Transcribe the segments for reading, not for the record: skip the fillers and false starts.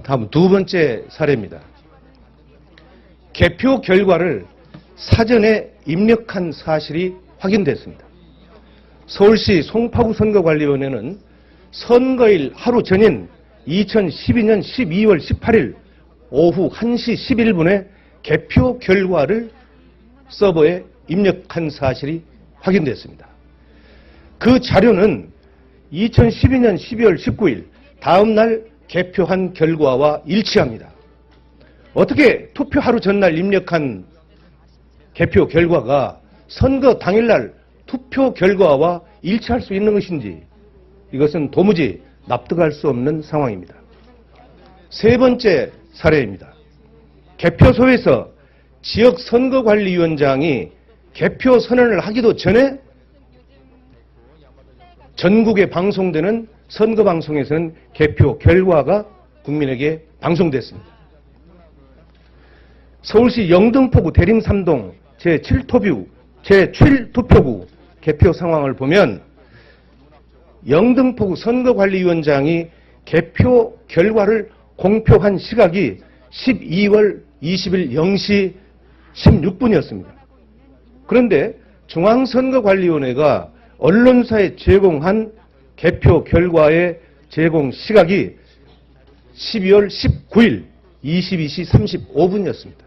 다음 두 번째 사례입니다. 개표 결과를 사전에 입력한 사실이 확인됐습니다. 서울시 송파구 선거관리위원회는 선거일 하루 전인 2012년 12월 18일 오후 1시 11분에 개표 결과를 서버에 입력한 사실이 확인됐습니다. 그 자료는 2012년 12월 19일 다음 날 개표한 결과와 일치합니다. 어떻게 투표 하루 전날 입력한 개표 결과가 선거 당일날 투표 결과와 일치할 수 있는 것인지 이것은 도무지 납득할 수 없는 상황입니다. 세 번째 사례입니다. 개표소에서 지역선거관리위원장이 개표 선언을 하기도 전에 전국에 방송되는 선거방송에서는 개표 결과가 국민에게 방송됐습니다. 서울시 영등포구 대림3동 제7투표구 개표 상황을 보면 영등포구 선거관리위원장이 개표 결과를 공표한 시각이 12월 20일 0시 16분이었습니다. 그런데 중앙선거관리위원회가 언론사에 제공한 개표 결과의 제공 시각이 12월 19일 22시 35분이었습니다.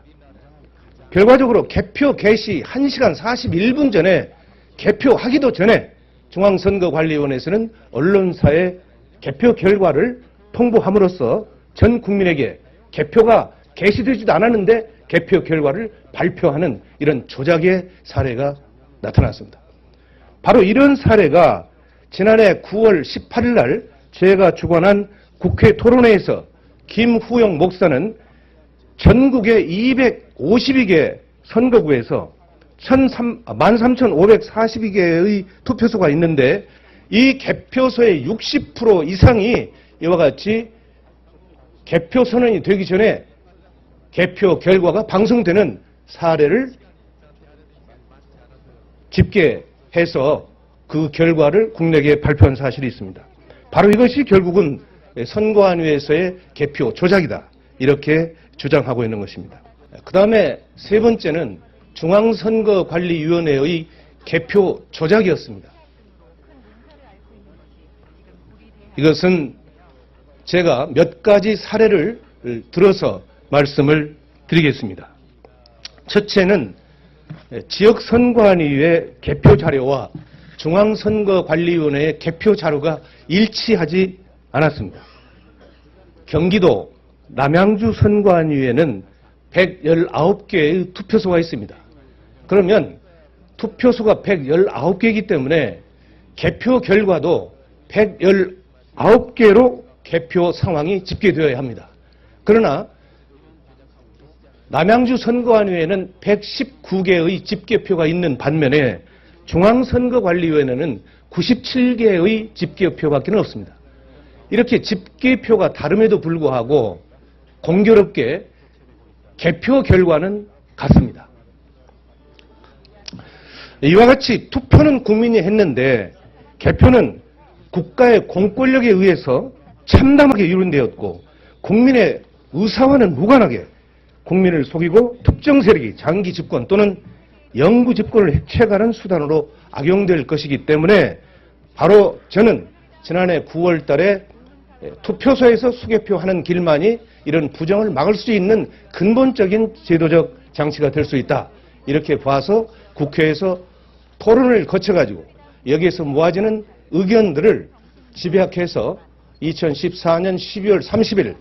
결과적으로 개표 개시 1시간 41분 전에 개표하기도 전에 중앙선거관리위원회에서는 언론사에 개표 결과를 통보함으로써 전 국민에게 개표가 개시되지도 않았는데 개표 결과를 발표하는 이런 조작의 사례가 나타났습니다. 바로 이런 사례가 지난해 9월 18일 날 제가 주관한 국회 토론회에서 김후영 목사는 전국의 252개 선거구에서 13,542개의 투표소가 있는데 이 개표소의 60% 이상이 이와 같이 개표 선언이 되기 전에 개표 결과가 방송되는 사례를 집계해서 그 결과를 국내에 발표한 사실이 있습니다. 바로 이것이 결국은 선거안위에서의 개표 조작이다. 이렇게 주장하고 있는 것입니다. 그 다음에 세 번째는 중앙선거관리위원회의 개표 조작이었습니다. 이것은 제가 몇 가지 사례를 들어서 말씀을 드리겠습니다. 첫째는 지역선거안위의 개표 자료와 중앙선거관리위원회의 개표 자료가 일치하지 않았습니다. 경기도 남양주 선거안위에는 119개의 투표소가 있습니다. 그러면 투표소가 119개이기 때문에 개표 결과도 119개로 개표 상황이 집계되어야 합니다. 그러나 남양주 선거안위에는 119개의 집계표가 있는 반면에 중앙선거관리위원회는 97개의 집계표밖에 없습니다. 이렇게 집계표가 다름에도 불구하고 공교롭게 개표 결과는 같습니다. 이와 같이 투표는 국민이 했는데 개표는 국가의 공권력에 의해서 참담하게 이룬되었고 국민의 의사와는 무관하게 국민을 속이고 특정 세력이 장기 집권 또는 영구 집권을 해체하는 수단으로 악용될 것이기 때문에 바로 저는 지난해 9월 달에 투표소에서 수개표하는 길만이 이런 부정을 막을 수 있는 근본적인 제도적 장치가 될 수 있다. 이렇게 봐서 국회에서 토론을 거쳐가지고 여기에서 모아지는 의견들을 집약해서 2014년 12월 30일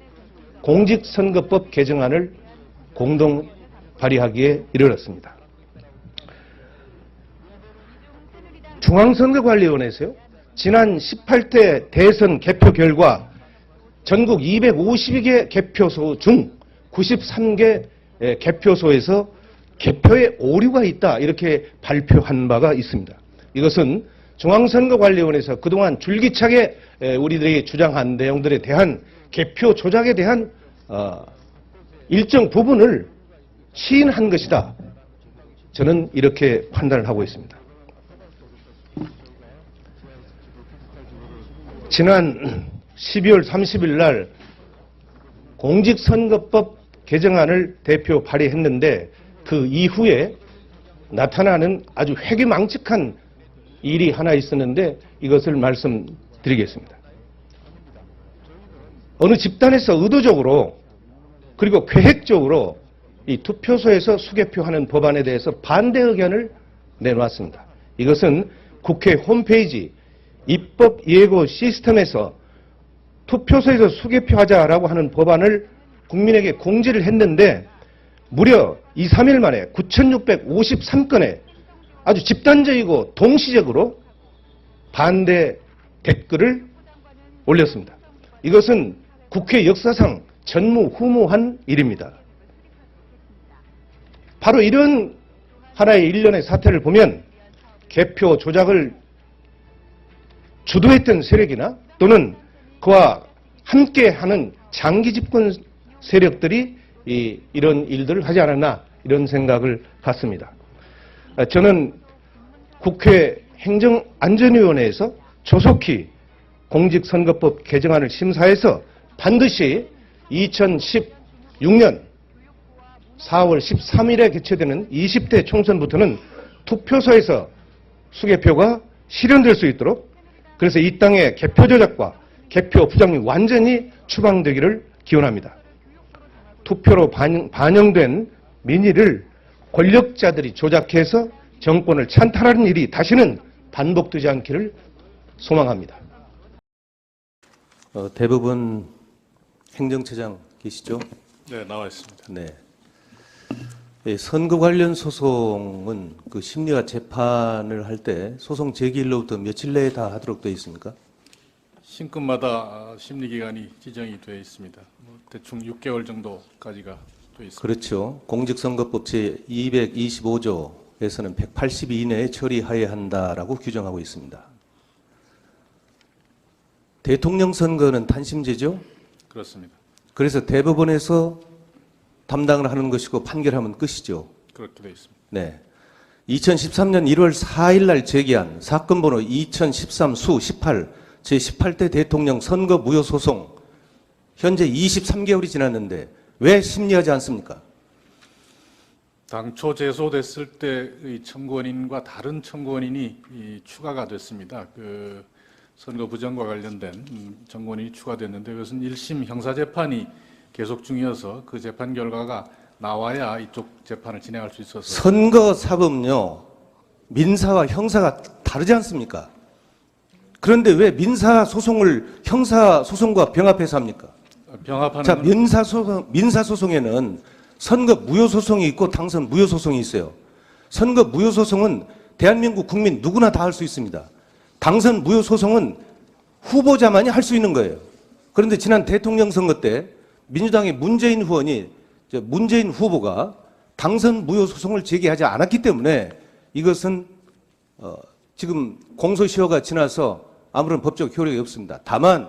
공직선거법 개정안을 공동 발의하기에 이르렀습니다. 중앙선거관리위원회에서요. 지난 18대 대선 개표 결과 전국 252개 개표소 중 93개 개표소에서 개표에 오류가 있다 이렇게 발표한 바가 있습니다. 이것은 중앙선거관리위원회에서 그동안 줄기차게 우리들에게 주장한 내용들에 대한 개표 조작에 대한 일정 부분을 시인한 것이다. 저는 이렇게 판단을 하고 있습니다. 지난 12월 30일 날 공직선거법 개정안을 대표 발의했는데 그 이후에 나타나는 아주 회귀망측한 일이 하나 있었는데 이것을 말씀드리겠습니다. 어느 집단에서 의도적으로 그리고 계획적으로 이 투표소에서 수개표하는 법안에 대해서 반대 의견을 내놓았습니다. 이것은 국회 홈페이지 입법 예고 시스템에서 투표소에서 수개표하자라고 하는 법안을 국민에게 공지를 했는데 무려 2, 3일 만에 9,653건의 아주 집단적이고 동시적으로 반대 댓글을 올렸습니다. 이것은 국회 역사상 전무후무한 일입니다. 바로 이런 하나의 일련의 사태를 보면 개표 조작을 주도했던 세력이나 또는 그와 함께하는 장기 집권 세력들이 이런 일들을 하지 않았나 이런 생각을 갖습니다. 저는 국회 행정안전위원회에서 조속히 공직선거법 개정안을 심사해서 반드시 2016년 4월 13일에 개최되는 20대 총선부터는 투표소에서 수개표가 실현될 수 있도록 그래서 이 땅의 개표 조작과 개표 부정이 완전히 추방되기를 기원합니다. 투표로 반영된 민의를 권력자들이 조작해서 정권을 찬탈하는 일이 다시는 반복되지 않기를 소망합니다. 대부분 행정처장 계시죠? 네, 나와 있습니다. 네. 선거 관련 소송은 그 심리와 재판을 할 때 소송 제기일로부터 며칠 내에 다 하도록 되어 있습니까? 신급마다 심리 기간이 지정이 되어 있습니다. 대충 6개월 정도까지가 되어 있습니다. 그렇죠. 공직선거법 제225조에서는 180일 이내에 처리하여야 한다라고 규정하고 있습니다. 대통령 선거는 단심제죠? 그렇습니다. 그래서 대법원에서 담당을 하는 것이고 판결하면 끝이죠. 그렇게 되어 있습니다. 네. 2013년 1월 4일 날 제기한 사건 번호 2013-18 제18대 대통령 선거 무효 소송 현재 23개월이 지났는데 왜 심리하지 않습니까? 당초 제소됐을 때의 청구원인과 다른 청구원인이 추가가 됐습니다. 그 선거 부정과 관련된 청구원인이 추가됐는데 이것은 1심 형사재판이 계속 중이어서 그 재판 결과가 나와야 이쪽 재판을 진행할 수 있어서 선거사법은요 민사와 형사가 다르지 않습니까? 그런데 왜 민사소송을 형사소송과 병합해서 합니까? 병합하는 자, 민사소송에는 선거 무효소송이 있고 당선 무효소송이 있어요. 선거 무효소송은 대한민국 국민 누구나 다 할 수 있습니다. 당선 무효소송은 후보자만이 할 수 있는 거예요. 그런데 지난 대통령 선거 때 민주당의 문재인 후보가 당선 무효소송을 제기하지 않았기 때문에 이것은 지금 공소시효가 지나서 아무런 법적 효력이 없습니다. 다만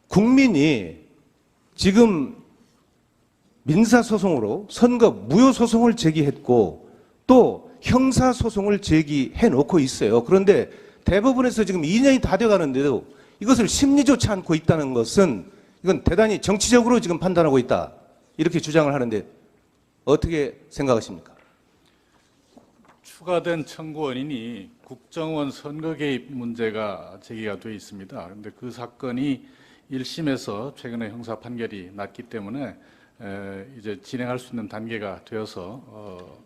국민이 지금 민사소송으로 선거 무효소송을 제기했고 또 형사소송을 제기해 놓고 있어요. 그런데 대법원에서 지금 2년이 다 돼가는데도 이것을 심리조차 않고 있다는 것은 이건 대단히 정치적으로 지금 판단하고 있다. 이렇게 주장을 하는데 어떻게 생각하십니까? 추가된 청구원인이 국정원 선거 개입 문제가 제기가 되어 있습니다. 그런데 그 사건이 1심에서 최근에 형사 판결이 났기 때문에 이제 진행할 수 있는 단계가 되어서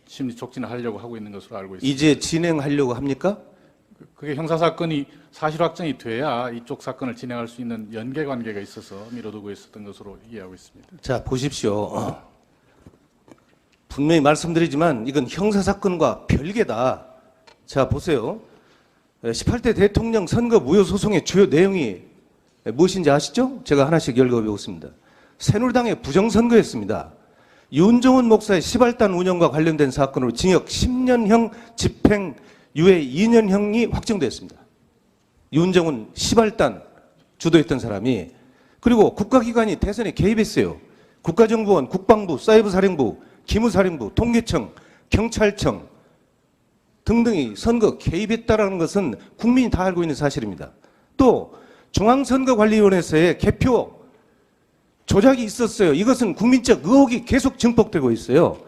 심리 촉진을 하려고 하고 있는 것으로 알고 있습니다. 이제 진행하려고 합니까? 그게 형사 사건이 사실 확정이 돼야 이쪽 사건을 진행할 수 있는 연계 관계가 있어서 미뤄두고 있었던 것으로 이해하고 있습니다. 자, 보십시오. 분명히 말씀드리지만 이건 형사사건과 별개다. 자, 보세요. 18대 대통령 선거 무효 소송의 주요 내용이 무엇인지 아시죠? 제가 하나씩 읽어보겠습니다. 새누리당의 부정선거였습니다. 윤종훈 목사의 시발단 운영과 관련된 사건으로 징역 10년형 집행유예 2년형이 확정됐습니다. 윤종훈 시발단 주도했던 사람이 그리고 국가기관이 대선에 개입했어요. 국가정보원, 국방부, 사이버사령부, 기무사령부, 통계청, 경찰청 등등이 선거 개입했다라는 것은 국민이 다 알고 있는 사실입니다. 또 중앙선거관리위원회에서의 개표 조작이 있었어요. 이것은 국민적 의혹이 계속 증폭되고 있어요.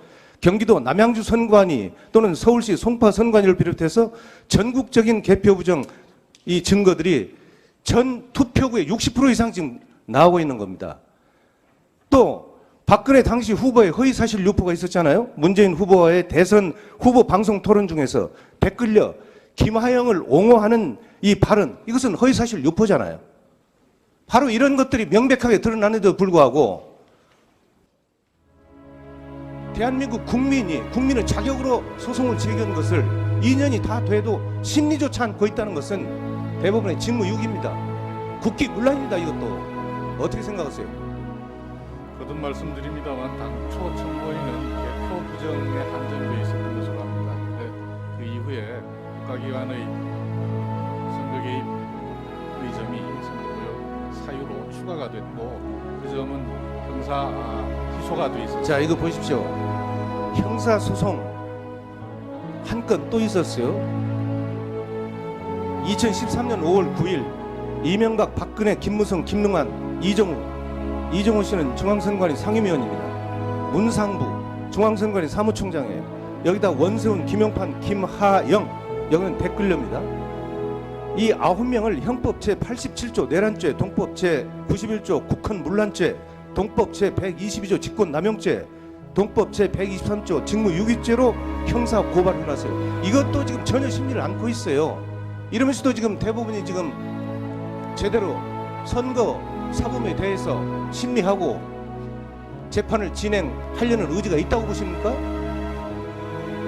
경기도 남양주 선관위 또는 서울시 송파 선관위를 비롯해서 전국적인 개표 부정 이 증거들이 전 투표구의 60% 이상 지금 나오고 있는 겁니다. 또 박근혜 당시 후보의 허위사실 유포가 있었잖아요. 문재인 후보와의 대선 후보 방송 토론 중에서 댓글려 김하영을 옹호하는 이 발언, 이것은 허위사실 유포잖아요. 바로 이런 것들이 명백하게 드러나는데도 불구하고 대한민국 국민의 자격으로 소송을 제기한 것을 2년이 다 돼도 심리조차 않고 있다는 것은 대법원의 직무유기입니다. 국기문란입니다. 이것도 어떻게 생각하세요? 거듭 말씀드립니다만 당초 청구인은 개표 부정에 한정되어 있었던 것으로 합니다. 근데 그 이후에 국가기관의 선거 개입 의점이 선거구역 사유로 추가가 됐고 그 점은 형사 기소가 돼 있었습니다. 자, 이거 보십시오. 형사소송 한 건 또 있었어요. 2013년 5월 9일 이명박, 박근혜, 김무성, 김능환, 이정우 씨는 중앙선관위 상임위원입니다. 문상부 중앙선관위 사무총장이에요. 여기다 원세훈, 김용판, 김하영, 여기는 댓글료입니다. 이 9명을 형법 제87조 내란죄, 동법 제91조 국헌문란죄, 동법 제122조 직권남용죄, 동법 제123조 직무유기죄로 형사 고발해놨어요. 이것도 지금 전혀 심리를 않고 있어요. 이러면서도 지금 대부분이 지금 제대로 선거 사범에 대해서 심리하고 재판을 진행하려는 의지가 있다고 보십니까?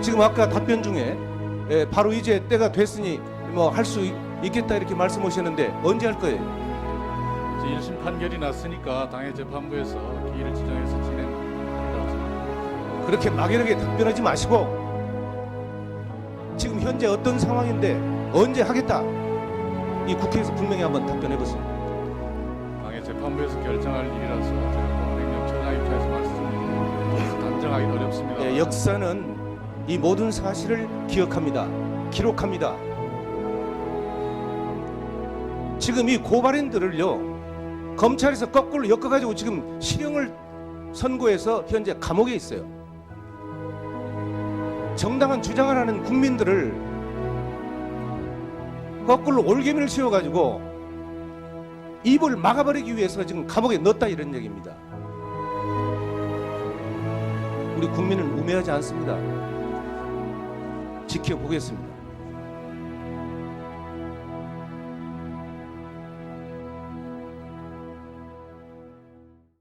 지금 아까 답변 중에 바로 이제 때가 됐으니 뭐 할 수 있겠다 이렇게 말씀하셨는데 언제 할 거예요? 이제 1심 판결이 났으니까 당해 재판부에서 기일을 지정해서 진행한다고 생각합니다. 그렇게 막연하게 답변하지 마시고 지금 현재 어떤 상황인데 언제 하겠다, 이 국회에서 분명히 한번 답변해 보세요. 당해 재판부에서 결정할 일이라서 제가 법원행정처장 입장에서 말씀드리면 단정하기 어렵습니다. 예, 역사는 이 모든 사실을 기억합니다. 기록합니다. 지금 이 고발인들을요 검찰에서 거꾸로 엮어가지고 지금 실형을 선고해서 현재 감옥에 있어요. 정당한 주장을 하는 국민들을 거꾸로 올개미를 씌워가지고 입을 막아버리기 위해서 지금 감옥에 넣었다 이런 얘기입니다. 우리 국민은 우매하지 않습니다. 지켜보겠습니다.